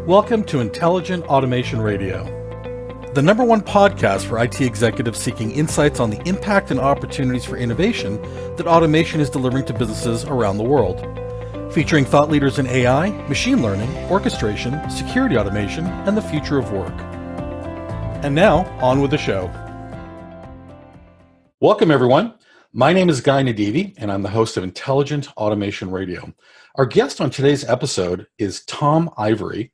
Welcome to Intelligent Automation Radio, the number one podcast for IT executives seeking insights on the impact and opportunities for innovation that automation is delivering to businesses around the world. Featuring thought leaders in AI, machine learning, orchestration, security automation, and the future of work. And now, on with the show. Welcome, everyone. My name is Guy Nadivi, and I'm the host of Intelligent Automation Radio. Our guest on today's episode is Tom Ivory,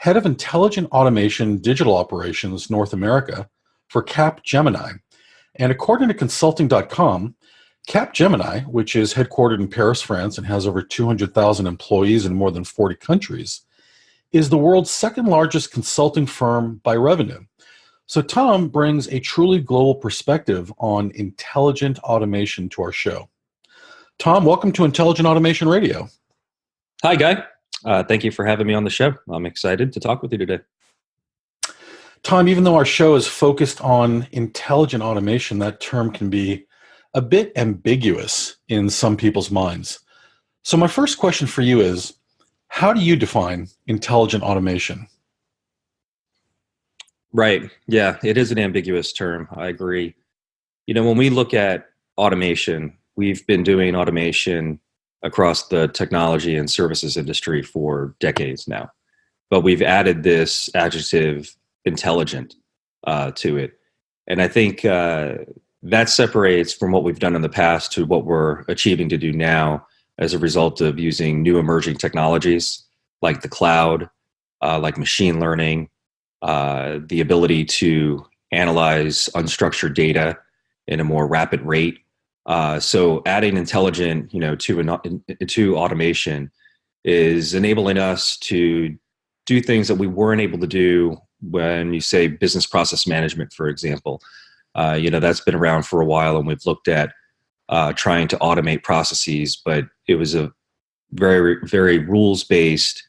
Head of Intelligent Automation Digital Operations North America for Capgemini. And according to Consulting.com, Capgemini, which is headquartered in Paris, France, and has over 200,000 employees in more than 40 countries, is the world's second largest consulting firm by revenue. So Tom brings a truly global perspective on intelligent automation to our show. Tom, welcome to Intelligent Automation Radio. Hi, Guy. Thank you for having me on the show. I'm excited to talk with you today. Tom, even though our show is focused on intelligent automation, that term can be a bit ambiguous in some people's minds. So my first question for you is, how do you define intelligent automation? Right. Yeah, it is an ambiguous term. I agree. When we look at automation, we've been doing automation across the technology and services industry for decades now. But we've added this adjective intelligent to it. And I think that separates from what we've done in the past to what we're achieving to do now as a result of using new emerging technologies like the cloud, like machine learning, the ability to analyze unstructured data in a more rapid rate. So adding intelligent, to automation is enabling us to do things that we weren't able to do when you say business process management, for example. That's been around for a while, and we've looked at trying to automate processes, but it was a very, very rules-based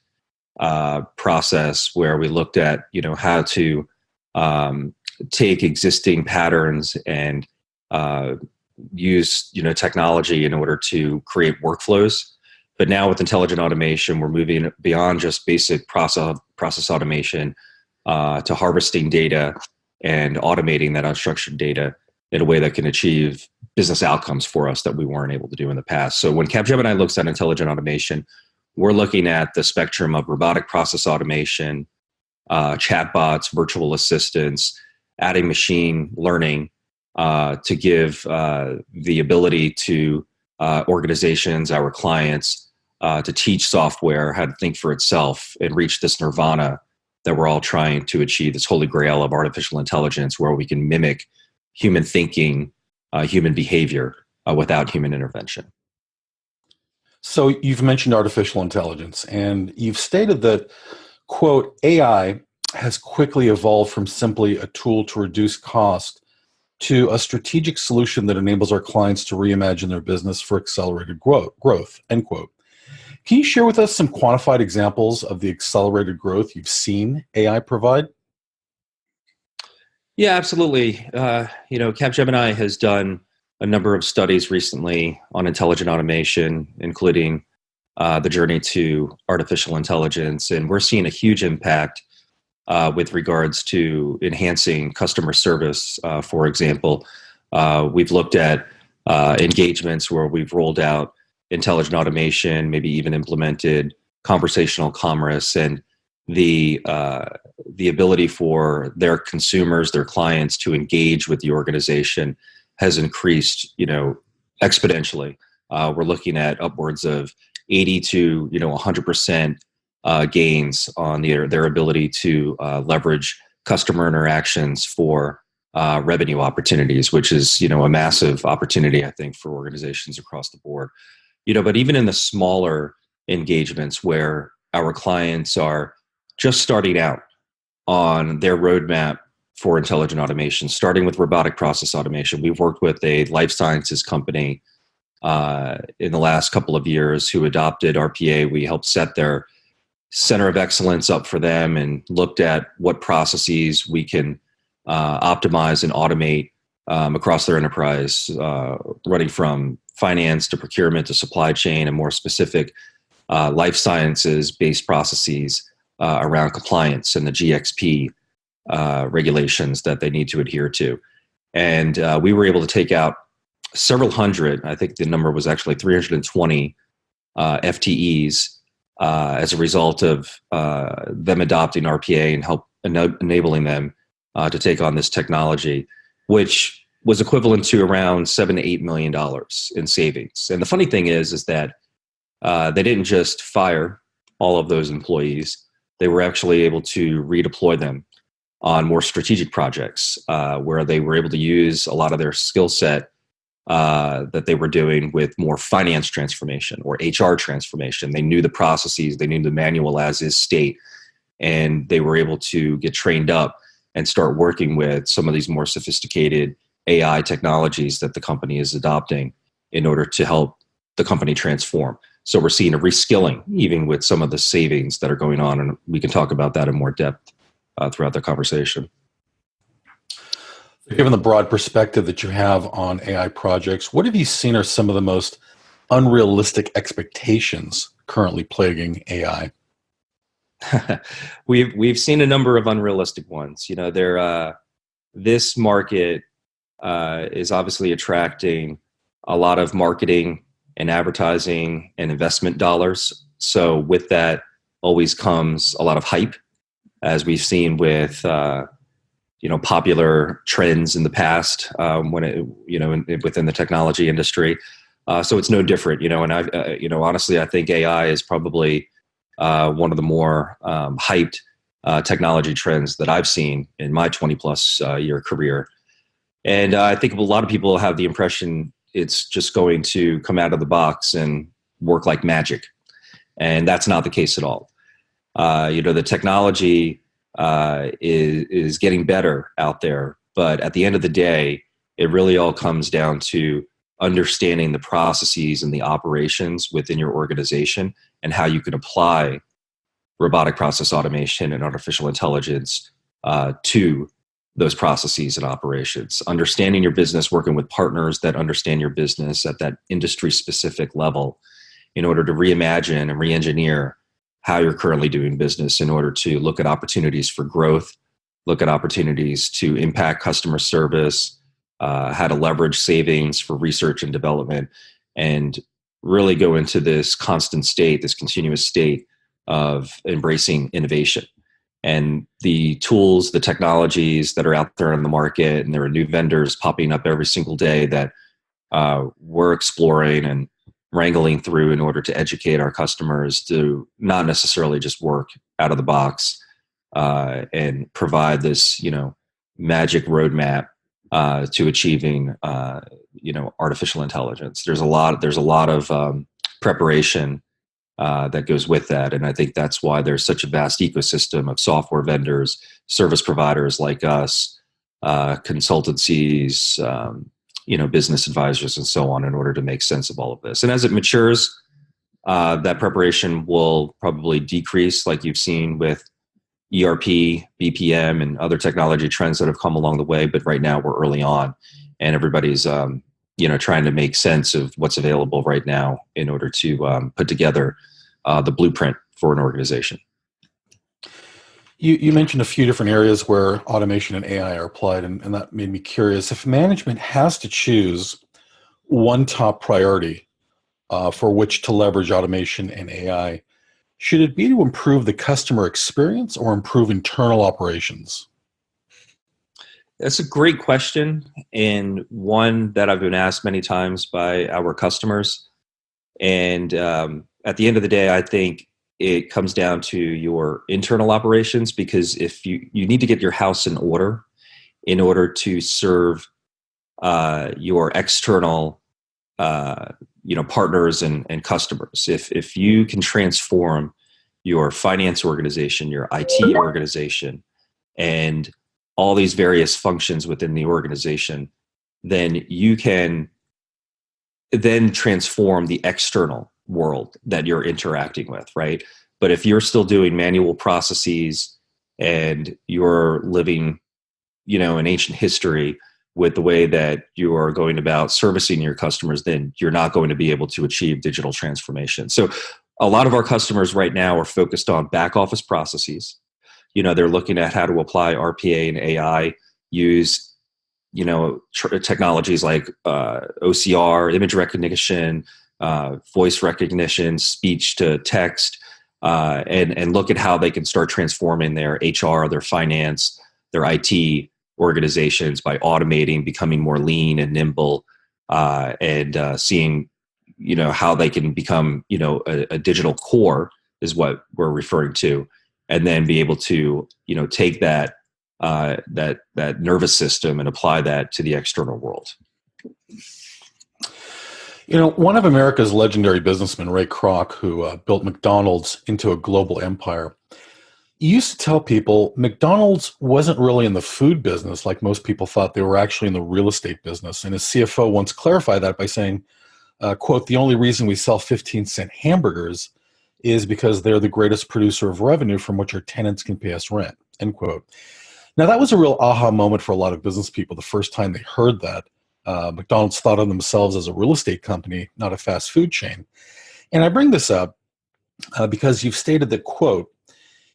process where we looked at, how to take existing patterns and use technology in order to create workflows. But now with intelligent automation, we're moving beyond just basic process automation to harvesting data and automating that unstructured data in a way that can achieve business outcomes for us that we weren't able to do in the past. So when Capgemini looks at intelligent automation, we're looking at the spectrum of robotic process automation, chatbots, virtual assistants, adding machine learning to give the ability to organizations, our clients, to teach software how to think for itself and reach this nirvana that we're all trying to achieve, this holy grail of artificial intelligence where we can mimic human thinking, human behavior without human intervention. So you've mentioned artificial intelligence, and you've stated that, quote, AI has quickly evolved from simply a tool to reduce cost to a strategic solution that enables our clients to reimagine their business for accelerated growth, end quote. Can you share with us some quantified examples of the accelerated growth you've seen AI provide? Yeah, absolutely. Capgemini has done a number of studies recently on intelligent automation, including the journey to artificial intelligence. And we're seeing a huge impact with regards to enhancing customer service. For example, we've looked at engagements where we've rolled out intelligent automation, maybe even implemented conversational commerce, and the ability for their consumers, their clients, to engage with the organization has increased, exponentially. We're looking at upwards of 80 to 100% gains on their ability to leverage customer interactions for revenue opportunities, which is a massive opportunity, I think, for organizations across the board. But even in the smaller engagements where our clients are just starting out on their roadmap for intelligent automation, starting with robotic process automation. We've worked with a life sciences company in the last couple of years who adopted RPA. We helped set their center of excellence up for them and looked at what processes we can optimize and automate across their enterprise, running from finance to procurement to supply chain and more specific life sciences-based processes around compliance and the GXP regulations that they need to adhere to. And we were able to take out several hundred, I think the number was actually 320 FTEs as a result of them adopting RPA and enabling them to take on this technology, which was equivalent to around $7 to $8 million in savings. And the funny thing is that they didn't just fire all of those employees; they were actually able to redeploy them on more strategic projects where they were able to use a lot of their skill set that they were doing with more finance transformation or HR transformation. They knew the processes, they knew the manual as is state, and they were able to get trained up and start working with some of these more sophisticated AI technologies that the company is adopting in order to help the company transform. So we're seeing a reskilling even with some of the savings that are going on, and we can talk about that in more depth throughout the conversation. Given the broad perspective that you have on AI projects, what have you seen are some of the most unrealistic expectations currently plaguing AI? We've seen a number of unrealistic ones. You know, this market is obviously attracting a lot of marketing and advertising and investment dollars. So with that always comes a lot of hype, as we've seen with popular trends in the past within the technology industry. So it's no different. And honestly, I think AI is probably one of the more hyped technology trends that I've seen in my 20+ year career. And I think a lot of people have the impression it's just going to come out of the box and work like magic. And that's not the case at all. The technology is getting better out there, but at the end of the day, it really all comes down to understanding the processes and the operations within your organization and how you can apply robotic process automation and artificial intelligence to those processes and operations. Understanding your business, working with partners that understand your business at that industry specific level in order to reimagine and re-engineer how you're currently doing business in order to look at opportunities for growth, look at opportunities to impact customer service, how to leverage savings for research and development, and really go into this constant state, this continuous state of embracing innovation. And the tools, the technologies that are out there in the market, and there are new vendors popping up every single day that we're exploring and wrangling through in order to educate our customers to not necessarily just work out of the box and provide this, magic roadmap to achieving, artificial intelligence. There's a lot of preparation that goes with that, and I think that's why there's such a vast ecosystem of software vendors, service providers like us, consultancies, business advisors and so on in order to make sense of all of this. And as it matures, that preparation will probably decrease like you've seen with ERP, BPM, and other technology trends that have come along the way. But right now we're early on and everybody's, trying to make sense of what's available right now in order to put together the blueprint for an organization. You mentioned a few different areas where automation and AI are applied, and that made me curious. If management has to choose one top priority for which to leverage automation and AI, should it be to improve the customer experience or improve internal operations? That's a great question, and one that I've been asked many times by our customers. And at the end of the day, I think it comes down to your internal operations, because if you need to get your house in order to serve your external partners and customers. If you can transform your finance organization, your IT organization, and all these various functions within the organization, then you can then transform the external world that you're interacting with, right? But if you're still doing manual processes and you're living, in ancient history with the way that you are going about servicing your customers, then you're not going to be able to achieve digital transformation. So a lot of our customers right now are focused on back office processes. They're looking at how to apply RPA and AI, use technologies like OCR, image recognition, voice recognition, speech to text, and look at how they can start transforming their HR, their finance, their IT organizations by automating, becoming more lean and nimble, and seeing how they can become a digital core is what we're referring to, and then be able to take that nervous system and apply that to the external world. One of America's legendary businessmen, Ray Kroc, who built McDonald's into a global empire, used to tell people McDonald's wasn't really in the food business like most people thought. They were actually in the real estate business. And his CFO once clarified that by saying, quote, "The only reason we sell 15-cent hamburgers is because they're the greatest producer of revenue from which our tenants can pay us rent," end quote. Now, that was a real aha moment for a lot of business people the first time they heard that. McDonald's thought of themselves as a real estate company, not a fast food chain. And I bring this up because you've stated that, quote,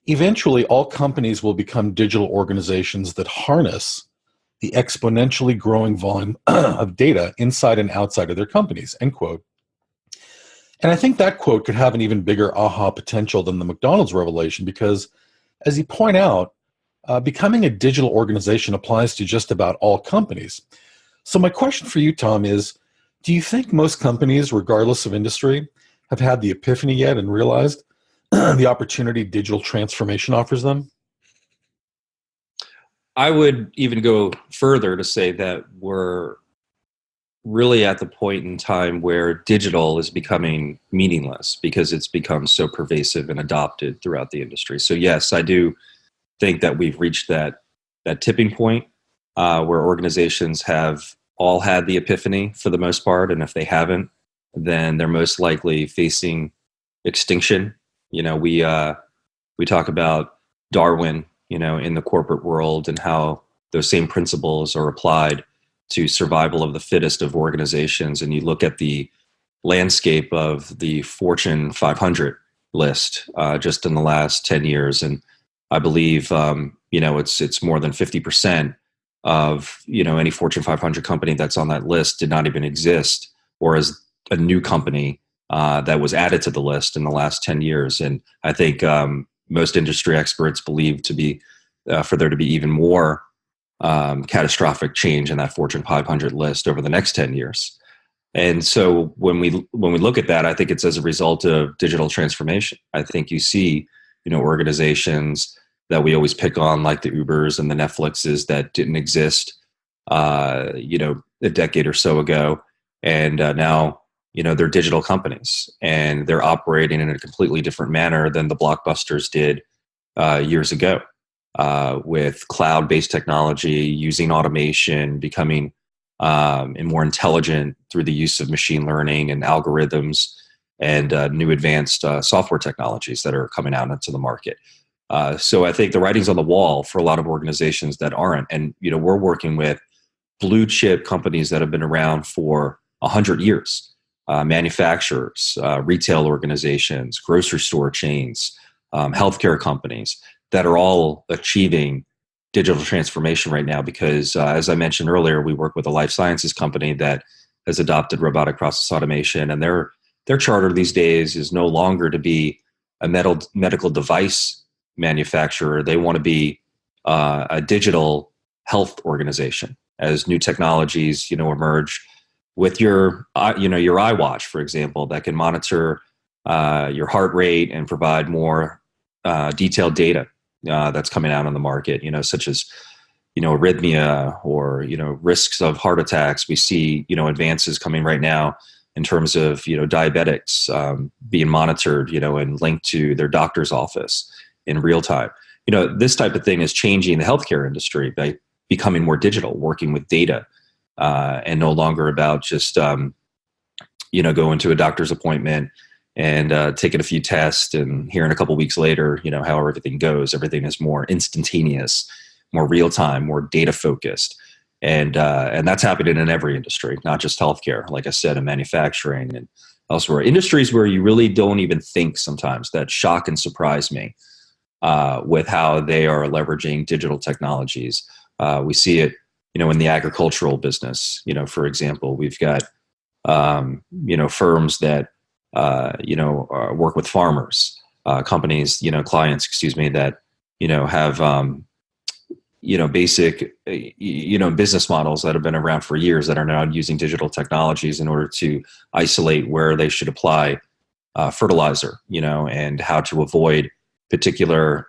"Eventually all companies will become digital organizations that harness the exponentially growing volume of data inside and outside of their companies," end quote. And I think that quote could have an even bigger aha potential than the McDonald's revelation because, as you point out, becoming a digital organization applies to just about all companies. So my question for you, Tom, is do you think most companies, regardless of industry, have had the epiphany yet and realized the opportunity digital transformation offers them? I would even go further to say that we're really at the point in time where digital is becoming meaningless because it's become so pervasive and adopted throughout the industry. So yes, I do think that we've reached that tipping point where organizations have all had the epiphany for the most part, and if they haven't, then they're most likely facing extinction. We talk about Darwin, in the corporate world and how those same principles are applied to survival of the fittest of organizations. And you look at the landscape of the Fortune 500 list just in the last 10 years, and I believe it's more than 50% of any Fortune 500 company that's on that list did not even exist, or is a new company that was added to the list in the last 10 years. And I think most industry experts believe for there to be even more catastrophic change in that Fortune 500 list over the next 10 years. And so when we look at that, I think it's as a result of digital transformation. I think you see organizations that we always pick on, like the Ubers and the Netflixes that didn't exist, a decade or so ago, and now they're digital companies and they're operating in a completely different manner than the blockbusters did years ago, with cloud-based technology, using automation, becoming more intelligent through the use of machine learning and algorithms and new advanced software technologies that are coming out into the market. So I think the writing's on the wall for a lot of organizations that aren't. And, we're working with blue chip companies that have been around for 100 years, manufacturers, retail organizations, grocery store chains, healthcare companies that are all achieving digital transformation right now because, as I mentioned earlier, we work with a life sciences company that has adopted robotic process automation, and their charter these days is no longer to be a medical device manufacturer. They want to be a digital health organization as new technologies, emerge with your iWatch, for example, that can monitor your heart rate and provide more detailed data that's coming out on the market, such as, arrhythmia or, risks of heart attacks. We see, advances coming right now in terms of, diabetics being monitored, and linked to their doctor's office in real time. This type of thing is changing the healthcare industry by becoming more digital, working with data, and no longer about just, going to a doctor's appointment and taking a few tests and hearing a couple of weeks later, how everything goes. Everything is more instantaneous, more real time, more data focused. And that's happening in every industry, not just healthcare, like I said, in manufacturing and elsewhere. Industries where you really don't even think sometimes, that shock and surprise me with how they are leveraging digital technologies. We see it, in the agricultural business. For example, we've got firms that work with farmers, companies, clients, excuse me, that have basic business models that have been around for years that are now using digital technologies in order to isolate where they should apply fertilizer, and how to avoid particular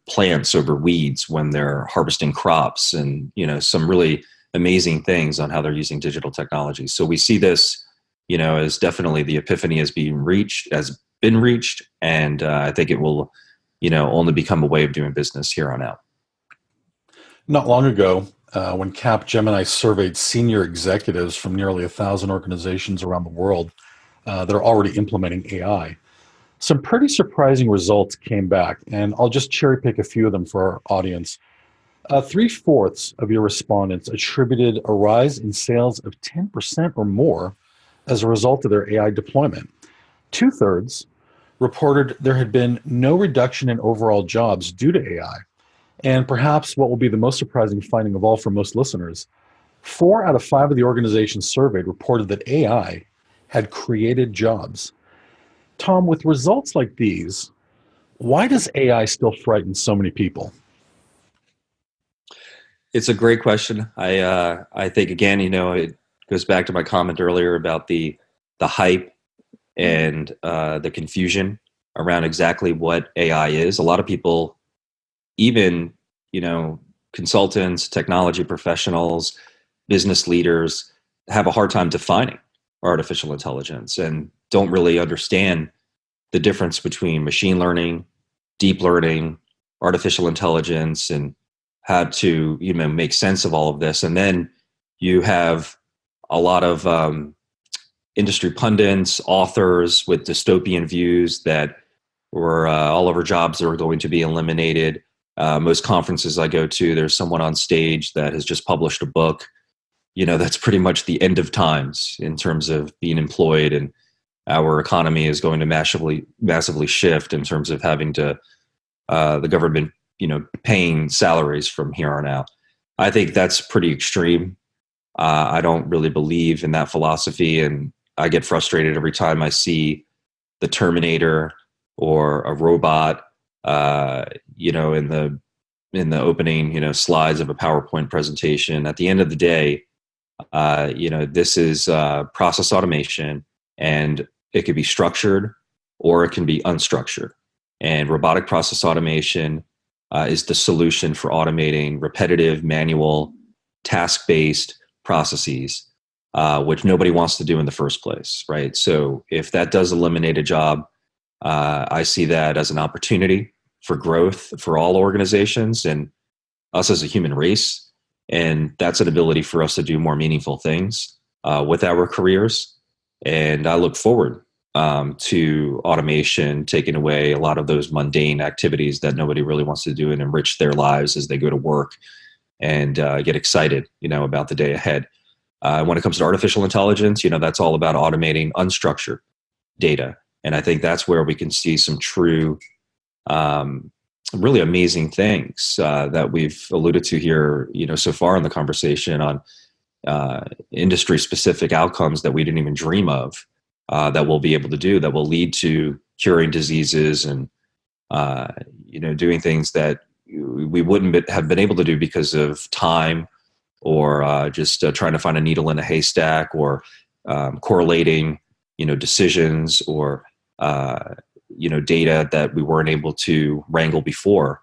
plants over weeds when they're harvesting crops, and some really amazing things on how they're using digital technology. So we see this as definitely the epiphany has been reached, and I think it will only become a way of doing business here on out. Not long ago, when Capgemini surveyed senior executives from nearly 1,000 organizations around the world that are already implementing AI, some pretty surprising results came back, and I'll just cherry pick a few of them for our audience. 3/4 of your respondents attributed a rise in sales of 10% or more as a result of their AI deployment. 2/3 reported there had been no reduction in overall jobs due to AI. And perhaps what will be the most surprising finding of all for most listeners, 4 out of 5 of the organizations surveyed reported that AI had created jobs. Tom, with results like these, why does AI still frighten so many people? It's a great question. I think again, it goes back to my comment earlier about the hype and the confusion around exactly what AI is. A lot of people, even consultants, technology professionals, business leaders, have a hard time defining artificial intelligence and don't really understand the difference between machine learning, deep learning, artificial intelligence, and how to make sense of all of this. And then you have a lot of industry pundits, authors with dystopian views that were all of our jobs are going to be eliminated. Most conferences I go to, there's someone on stage that has just published a book. That's pretty much the end of times in terms of being employed, and our economy is going to massively shift in terms of having to the government, paying salaries from here on out. I think that's pretty extreme. I don't really believe in that philosophy, and I get frustrated every time I see the Terminator or a robot, in the opening, slides of a PowerPoint presentation. At the end of the day, this is process automation, and it could be structured or it can be unstructured. And robotic process automation is the solution for automating repetitive, manual, task-based processes, which nobody wants to do in the first place, right? So if that does eliminate a job, I see that as an opportunity for growth for all organizations and us as a human race. And that's an ability for us to do more meaningful things with our careers. And I look forward to automation taking away a lot of those mundane activities that nobody really wants to do and enrich their lives as they go to work and get excited, about the day ahead. When it comes to artificial intelligence, that's all about automating unstructured data. And I think that's where we can see some true, really amazing things that we've alluded to here, so far in the conversation on industry-specific outcomes that we didn't even dream of that we'll be able to do, that will lead to curing diseases and, doing things that we wouldn't have been able to do because of time or just trying to find a needle in a haystack or correlating, decisions or, data that we weren't able to wrangle before.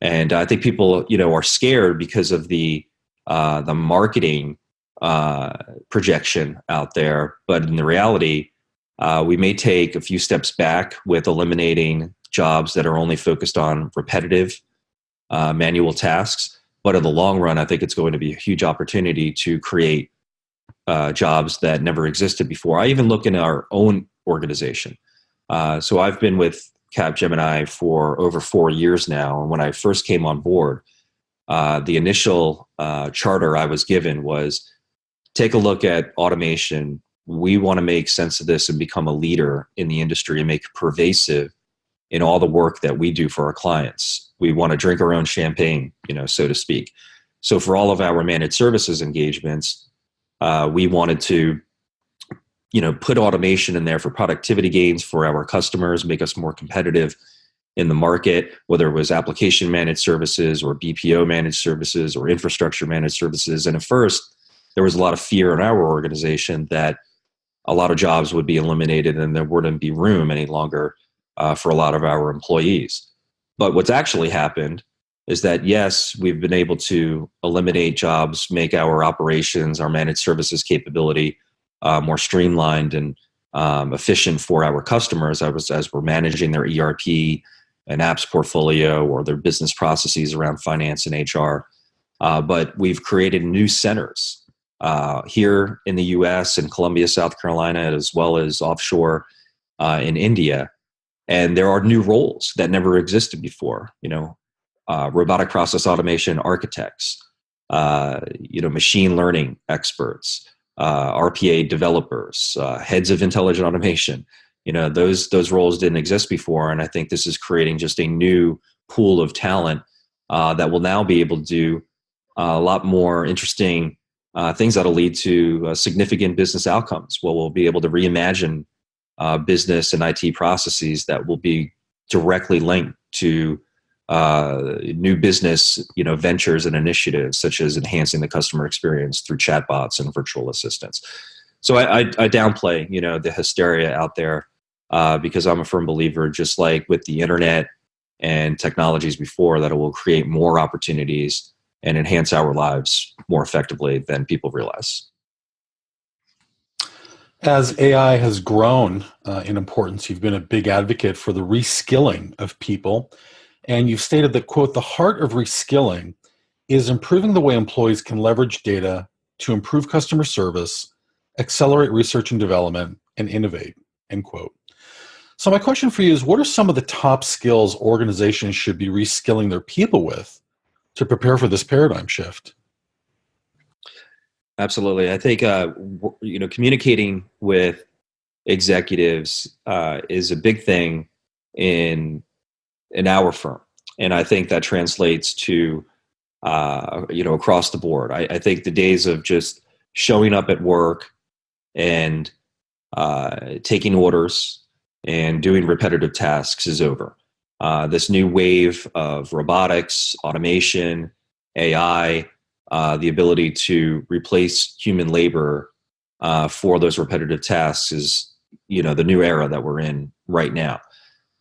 And I think people, are scared because of the marketing projection out there. But in the reality, we may take a few steps back with eliminating jobs that are only focused on repetitive manual tasks. But in the long run, I think it's going to be a huge opportunity to create jobs that never existed before. I even look in our own organization. So I've been with Capgemini for over 4 years now. And when I first came on board, the initial charter I was given was take a look at automation we want to make sense of this and become a leader in the industry and make it pervasive in all the work that we do for our clients. We want to drink our own champagne, so to speak. So for all of our managed services engagements, we wanted to, put automation in there for productivity gains for our customers, make us more competitive in the market, whether it was application managed services or BPO managed services or infrastructure managed services. And at first, there was a lot of fear in our organization that a lot of jobs would be eliminated and there wouldn't be room any longer for a lot of our employees. But what's actually happened is that, yes, we've been able to eliminate jobs, make our operations, our managed services capability more streamlined and efficient for our customers as we're managing their ERP and apps portfolio or their business processes around finance and HR. But we've created new centers here in the US and Columbia, South Carolina, as well as offshore in India. And there are new roles that never existed before, robotic process automation architects, machine learning experts, RPA developers, heads of intelligent automation. Those roles didn't exist before. And I think this is creating just a new pool of talent that will now be able to do a lot more interesting things that'll lead to significant business outcomes. Well, we'll be able to reimagine business and IT processes that will be directly linked to new business, ventures and initiatives, such as enhancing the customer experience through chatbots and virtual assistants. So I downplay, the hysteria out there because I'm a firm believer, just like with the internet and technologies before, that it will create more opportunities and enhance our lives more effectively than people realize. As AI has grown in importance, you've been a big advocate for the reskilling of people. And you've stated that, quote, the heart of reskilling is improving the way employees can leverage data to improve customer service, accelerate research and development, and innovate, end quote. So my question for you is, what are some of the top skills organizations should be reskilling their people with to prepare for this paradigm shift? Absolutely. I think, communicating with executives is a big thing in our firm. And I think that translates to, across the board. I think the days of just showing up at work and taking orders and doing repetitive tasks is over. This new wave of robotics, automation, AI, the ability to replace human labor for those repetitive tasks is, the new era that we're in right now.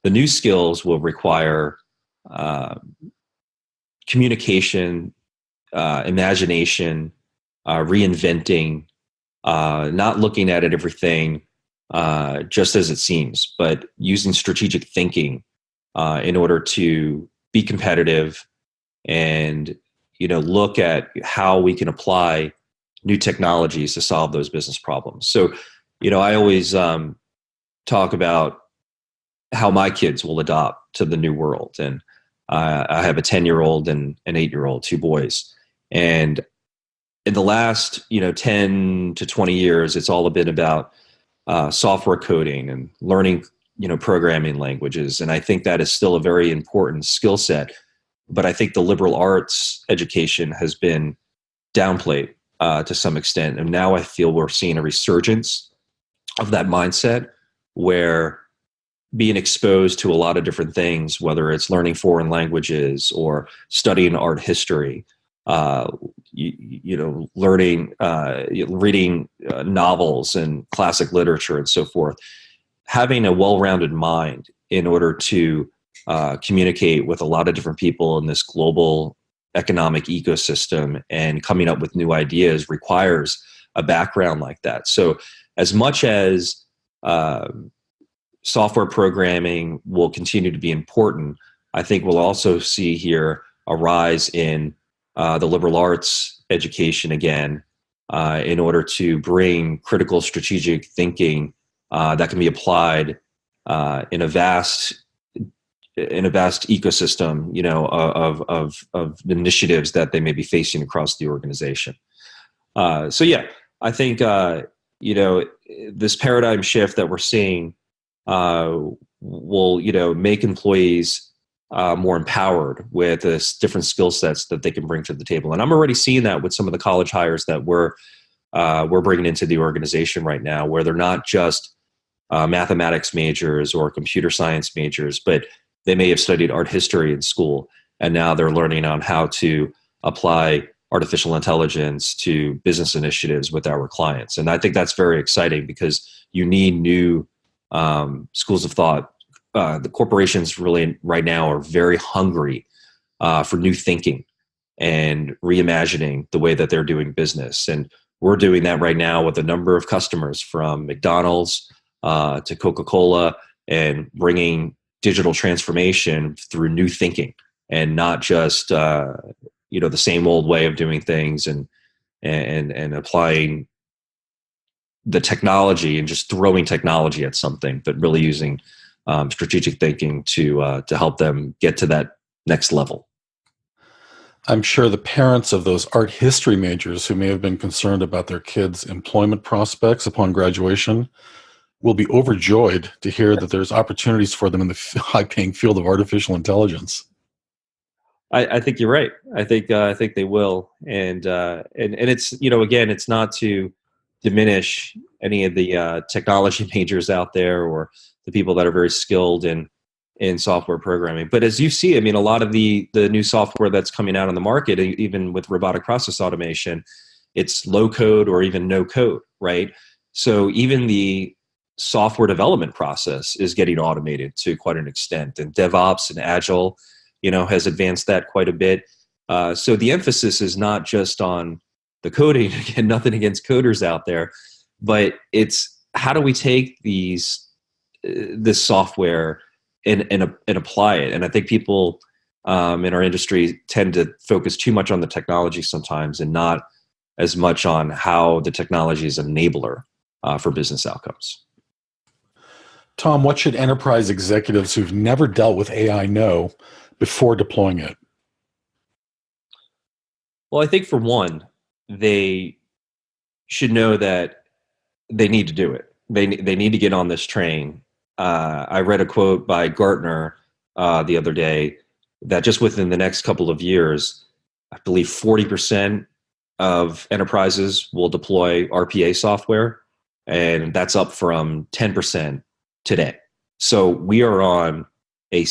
The new skills will require communication, imagination, reinventing, not looking at everything just as it seems, but using strategic thinking in order to be competitive and look at how we can apply new technologies to solve those business problems. So, I always talk about how my kids will adopt to the new world. And I have a 10-year-old and an 8-year-old, 2 boys. And in the last, 10 to 20 years, it's all been about software coding and learning, programming languages. And I think that is still a very important skill set. But I think the liberal arts education has been downplayed to some extent. And now I feel we're seeing a resurgence of that mindset where being exposed to a lot of different things, whether it's learning foreign languages or studying art history, learning, reading novels and classic literature and so forth, having a well-rounded mind in order to communicate with a lot of different people in this global economic ecosystem and coming up with new ideas requires a background like that. So as much as software programming will continue to be important, I think we'll also see here a rise in the liberal arts education again in order to bring critical strategic thinking that can be applied in a vast ecosystem, of initiatives that they may be facing across the organization. I think, this paradigm shift that we're seeing will, make employees more empowered with this different skill sets that they can bring to the table. And I'm already seeing that with some of the college hires that we're bringing into the organization right now, where they're not just mathematics majors or computer science majors, but they may have studied art history in school, and now they're learning on how to apply artificial intelligence to business initiatives with our clients. And I think that's very exciting because you need new schools of thought. The corporations really right now are very hungry for new thinking and reimagining the way that they're doing business. And we're doing that right now with a number of customers, from McDonald's to Coca-Cola, and bringing digital transformation through new thinking, and not just the same old way of doing things, and applying the technology and just throwing technology at something, but really using strategic thinking to help them get to that next level. I'm sure the parents of those art history majors who may have been concerned about their kids' employment prospects upon graduation will be overjoyed to hear that there's opportunities for them in the high-paying field of artificial intelligence. I think you're right. I think they will, and it's, again, it's not to diminish any of the technology majors out there, or the people that are very skilled in software programming. But as you see, I mean, a lot of the new software that's coming out on the market, even with robotic process automation, it's low code or even no code, right? So even the software development process is getting automated to quite an extent, and DevOps and Agile, has advanced that quite a bit. So the emphasis is not just on the coding. Again, nothing against coders out there, but it's how do we take this software and apply it. And I think people in our industry tend to focus too much on the technology sometimes, and not as much on how the technology is an enabler for business outcomes. Tom, what should enterprise executives who've never dealt with AI know before deploying it? Well, I think for one, they should know that they need to do it. They need to get on this train. I read a quote by Gartner the other day that just within the next couple of years, I believe 40% of enterprises will deploy RPA software, and that's up from 10% today. So we are on a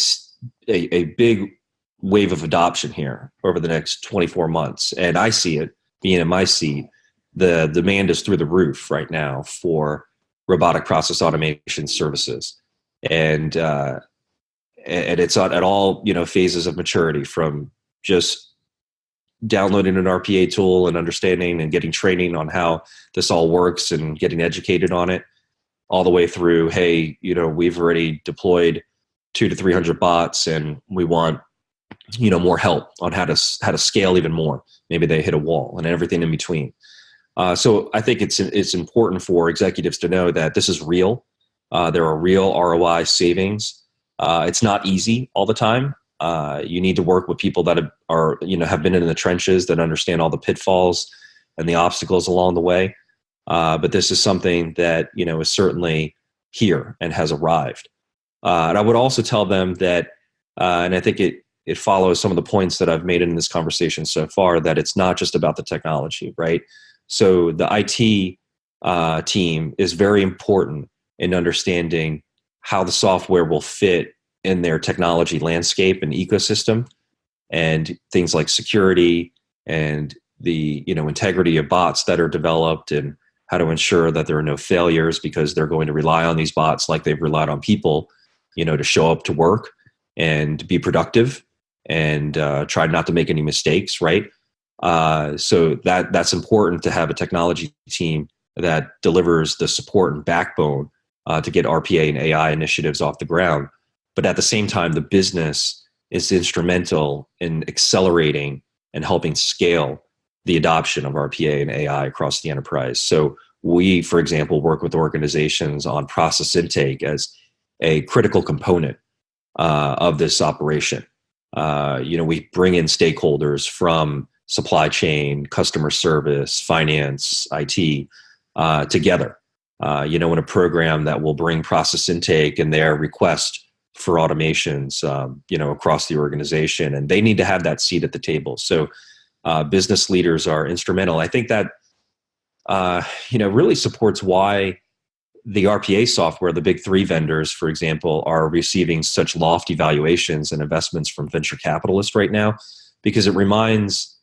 big wave of adoption here over the next 24 months. And I see it being in my seat. The demand is through the roof right now for robotic process automation services. And it's at all, phases of maturity, from just downloading an RPA tool and understanding and getting training on how this all works and getting educated on it, all the way through, hey, we've already deployed 200 to 300 bots, and we want, more help on how to scale even more. Maybe they hit a wall, and everything in between. So I think it's important for executives to know that this is real. There are real ROI savings. It's not easy all the time. You need to work with people that have been in the trenches, that understand all the pitfalls and the obstacles along the way. But this is something that, is certainly here and has arrived. And I would also tell them that, and I think it follows some of the points that I've made in this conversation so far, that it's not just about the technology, right? So the IT team is very important in understanding how the software will fit in their technology landscape and ecosystem, and things like security and the integrity of bots that are developed, and how to ensure that there are no failures, because they're going to rely on these bots like they've relied on people, to show up to work and be productive, and try not to make any mistakes, right? So that's important, to have a technology team that delivers the support and backbone to get RPA and AI initiatives off the ground. But at the same time, the business is instrumental in accelerating and helping scale the adoption of RPA and AI across the enterprise. So we, for example, work with organizations on process intake as a critical component of this operation. We bring in stakeholders from supply chain, customer service, finance, IT together in a program that will bring process intake and their request for automations, across the organization. And they need to have that seat at the table. So business leaders are instrumental. I think that, really supports why the RPA software, the big three vendors, for example, are receiving such lofty valuations and investments from venture capitalists right now, because it reminds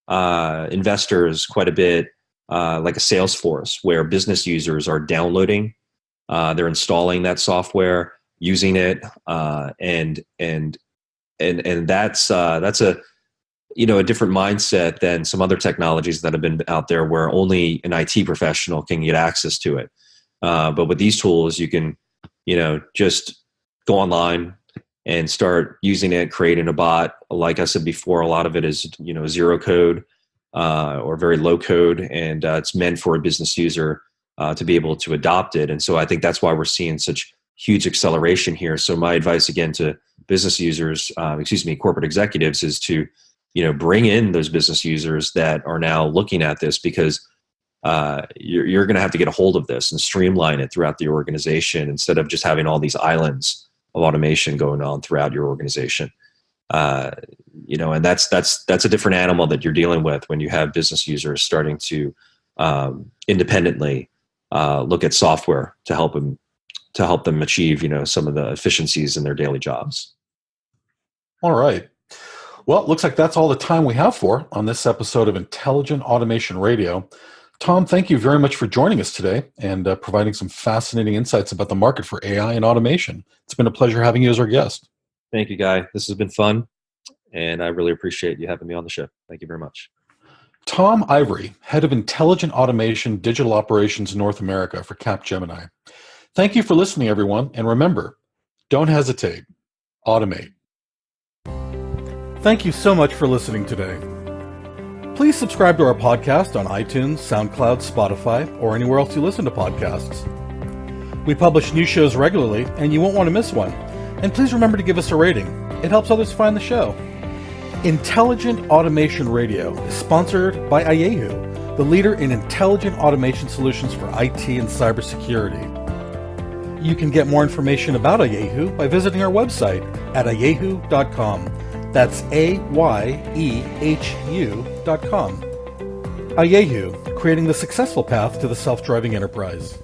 investors quite a bit like a Salesforce, where business users are downloading, they're installing that software, using it, and that's a different mindset than some other technologies that have been out there, where only an IT professional can get access to it. But with these tools, you can, just go online and start using it, creating a bot. Like I said before, a lot of it is, zero code or very low code, and it's meant for a business user to be able to adopt it. And so I think that's why we're seeing such huge acceleration here. So my advice again to business users, corporate executives, is to, bring in those business users that are now looking at this, because you're going to have to get a hold of this and streamline it throughout the organization, instead of just having all these islands of automation going on throughout your organization. And that's a different animal that you're dealing with when you have business users starting to independently look at software to help them achieve, some of the efficiencies in their daily jobs. All right. Well, it looks like that's all the time we have for on this episode of Intelligent Automation Radio. Tom, thank you very much for joining us today and providing some fascinating insights about the market for AI and automation. It's been a pleasure having you as our guest. Thank you, Guy. This has been fun, and I really appreciate you having me on the show. Thank you very much. Tom Ivory, Head of Intelligent Automation Digital Operations North America for Capgemini. Thank you for listening, everyone. And remember, don't hesitate. Automate. Thank you so much for listening today. Please subscribe to our podcast on iTunes, SoundCloud, Spotify, or anywhere else you listen to podcasts. We publish new shows regularly, and you won't want to miss one. And please remember to give us a rating. It helps others find the show. Intelligent Automation Radio is sponsored by Ayehu, the leader in intelligent automation solutions for IT and cybersecurity. You can get more information about Ayehu by visiting our website at ayehu.com. That's AYEHU.com. Ayehu, creating the successful path to the self-driving enterprise.